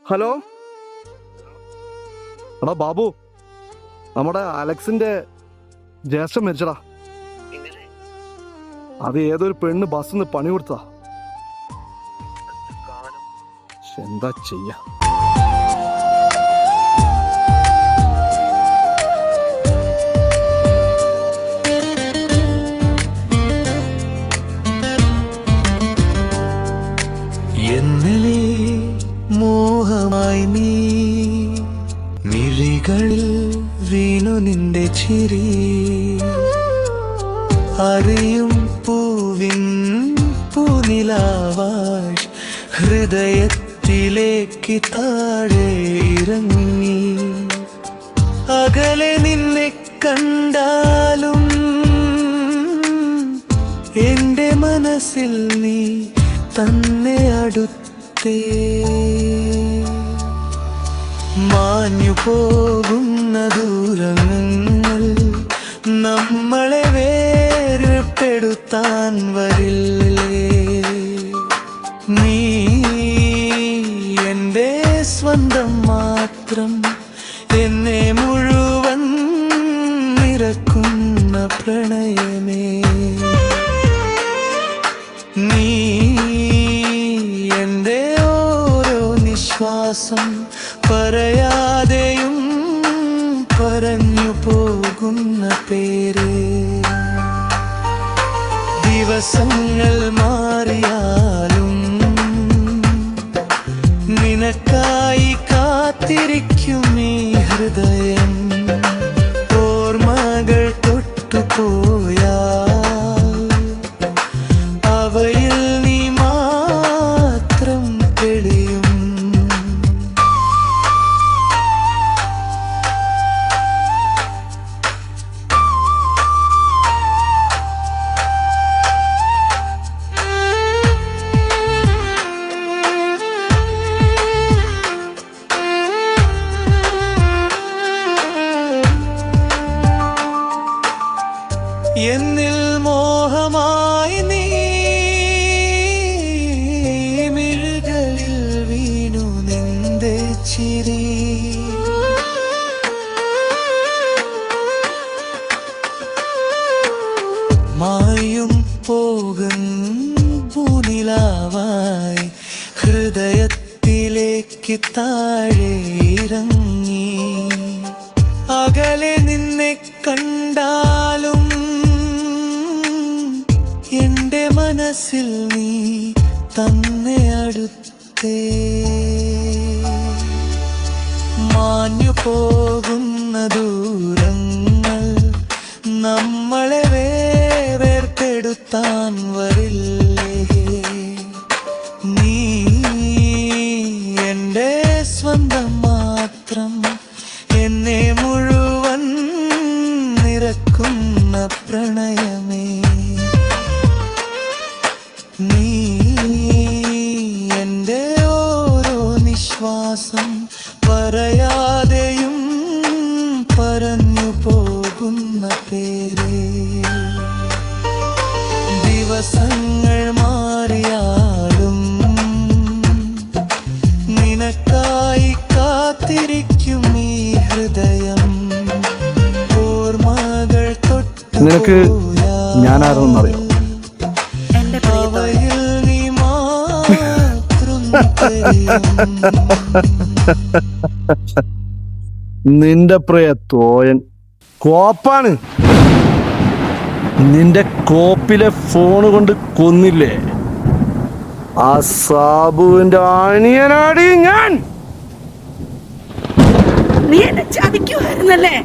Hello എടാ ബാബു, നമ്മുടെ അലക്സിന്റെ ജ്യേഷ്ഠൻ മരിച്ചടാ. അത് ഏതൊരു പെണ്ണ് ബസ്സിന്ന് പണി കൊടുത്താ. എന്താ ചെയ്യാ? എന്നലെ മോഹമായി നീ മിഴികളിൽ വീണു നിന്റെ ചിരി, അറിയും പൂവിൻ പൂനിലാവായി ഹൃദയത്തിലേക്ക് താഴെ ഇറങ്ങി. അകലെ നിന്നെ കണ്ടാലും എന്റെ മനസ്സിൽ നീ തന്നെ അടുത്തേ. മാഞ്ഞു പോകുന്ന ദൂരങ്ങൾ നമ്മളെ വേർപെടുത്താൻ വരില്ലേ. നീ എൻ്റെ സ്വന്തം മാത്രം, എന്നെ മുഴുവൻ നിറക്കുന്ന പ്രണയമേ. നീ എൻ്റെ ഓരോ നിശ്വാസം പറയാതെയും പറഞ്ഞു പോകുന്ന പേര്. ദിവസങ്ങൾ മാറിയാലും നിനക്കായി കാത്തിരിക്കും ഈ ഹൃദയം. ഓർമ്മകൾ തൊട്ടുപോയാൽ അവയിൽ നീ മാത്രം തെളിയും. എന്നിൽ മോഹമായി നീ മിഴികളിൽ വീണു നിന്റെ ചിരി, മായും പോകും പൂനിലാവായി ഹൃദയത്തിലേക്ക് താഴെ ഇറങ്ങി. അകലെ നിന്നെ കണ്ടാലും എന്റെ മനസ്സിൽ നീ തന്നെ അടുത്തേ. മാഞ്ഞു പോകുന്ന ദൂരങ്ങൾ നമ്മളെ വേർപെടുത്താൻ വരില്ലേ. നീ എൻ്റെ സ്വന്തം മാത്രം, എന്നെ മുഴുവൻ നിറക്കുന്ന പ്രണയമേ. നീ എൻ്റെ ഓരോ നിശ്വാസം പറയാതെയും പറഞ്ഞു പോകുന്ന പേര്. ദിവസങ്ങൾ മാറിയാലും നിനക്കായി കാത്തിരിക്കും ഈ ഹൃദയം. ഓർമ്മകൾ നിനക്ക് ഞാനാരെന്നറിയോ? അവയിൽ നീ മാത്രം തെളിയും. നിന്റെ പ്രിയ തോയൻ കോപ്പാണ്. നിന്റെ കോപ്പിലെ ഫോണ് കൊണ്ട് കൊന്നില്ലേ ആ സാബുവിന്റെ അണിയനാടി ഞാൻ. നീ എന്നെ ചതിക്കുമായിരുന്നല്ലേ?